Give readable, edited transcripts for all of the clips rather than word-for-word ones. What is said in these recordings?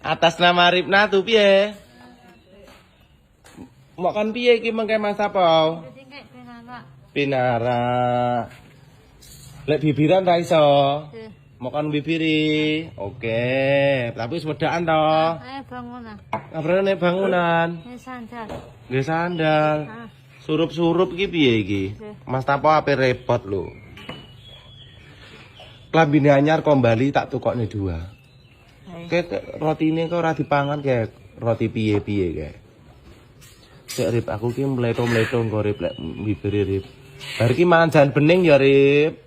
Atas nama Ripna tuh piye? Makan piye iki mengke Mas apa? Pinara. Lek bibiran ra iso. Makan bibiri. Oke, tapi wis wedaan to. Bangunan. Kabarane bangunan. Sandal. Nggih sandal. Surup-surup iki piye iki? Mas Tapo ape repot lho. Klambine anyar kok Bali tak tukokne dua. Kayak rotine kok ora dipangan kayak roti piye-piye kayak. Sik Rip aku ki mleto-mleto nggo Rip lek bibire Rip. Bar ki mangan jan bening ya Rip.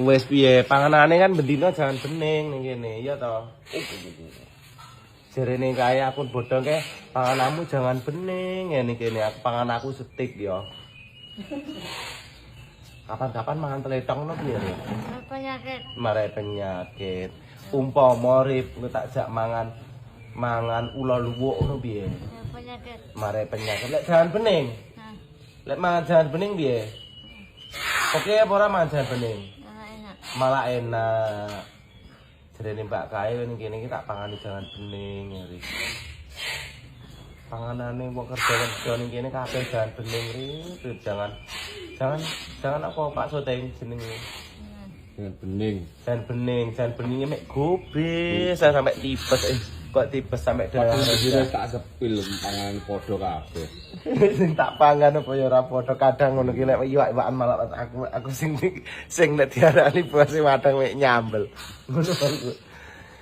Wes piye panganane kan bendina jangan bening ning kene iya to. Jerene kae aku bodong ke pangananmu jangan bening ngene kene aku pangan aku setik ya. Kapan-kapan mangan teletong no piye Rip? Penyakit. Mare penyakit. Umpama Rip engko tak jak mangan ula luwuk ngono piye? Penyakit. Mare penyakit lek jangan bening. Lek mangan jangan bening piye? Oke apa ora mangan jangan bening? Malah enak. Jerene Mbak Kae ning kene iki tak pangani jangan bening ya Rip. Panganane wong kerja ning kene kabeh jangan bening Rip. Jangan apa Pak Soteng jenenge. Jangan bening mek gobes sampai tipes kok tipes sampai darah. Wis tak sepil panganan padha kabeh. Sing tak pangan apa ya ora padha kadang ngono ki lek iwak-iwakan malah aku sing nek diarani bos wadang mek nyambel. Ngono aku.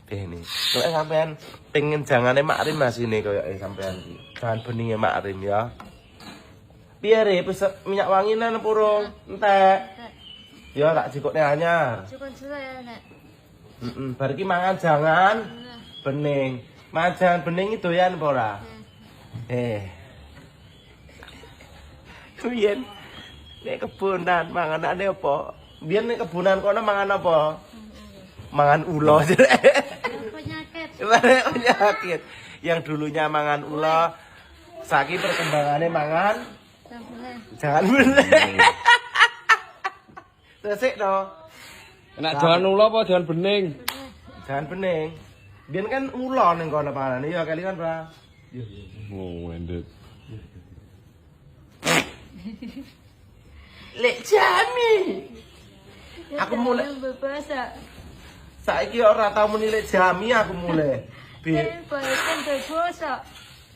Bene. Lek sampean pengen jangane Mak Rim masine koyo sampean iki. Jangan beninge Mak Rim ya. Piye Rip minyak wanginan apa urung? Entek. Ya tak jikokne anyar. Cukup suwe ya nek. Bar iki mangan jangan bening. Mangan jangan bening iki doyan apa ora? Biyen nek kebunan manganane apa? Biyen nek kebunan kono mangan apa? Mangan ulo. Penyakit. Penyakit. Yang dulunya mangan ulo, saiki perkembangannya mangan jangan bening. Resik to. Enak jangan ulo apa jangan bening? Jangan bening. Biyen kan ulo ning kono panganane ya kali kan, Pra. Oh, endet. Lek Jami. Aku mulai berbahasa. saiki ora tau muni lek Jami aku mulai. Berbahasa.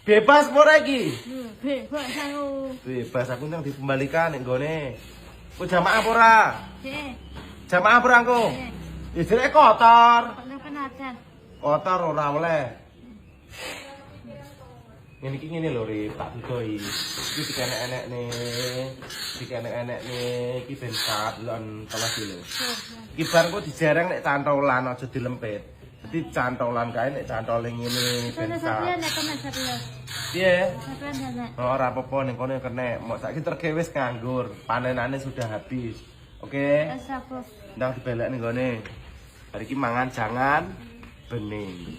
Bebas ora iki? Bebas aku. Bebas aku nang dikembalikan ning gone. Ku jamaah apa ora? Jamaah apa ora engko? Isine kotor. Kotor ora oleh. Ngene iki ngene lho Rip, tak didoi. Iki dikenek-enek iki ben sak lan telas lho. Iki bar kok dijereng nek cantolan aja dilempit. Dadi cantolan kae nek cantole ngene ben sak. Piye? Ora apa-apa ning kono kene. Mok saiki terke wis nganggur, panenane sudah habis. Oke. Ndang dibelek ning gone. Hari iki mangan jangan bening.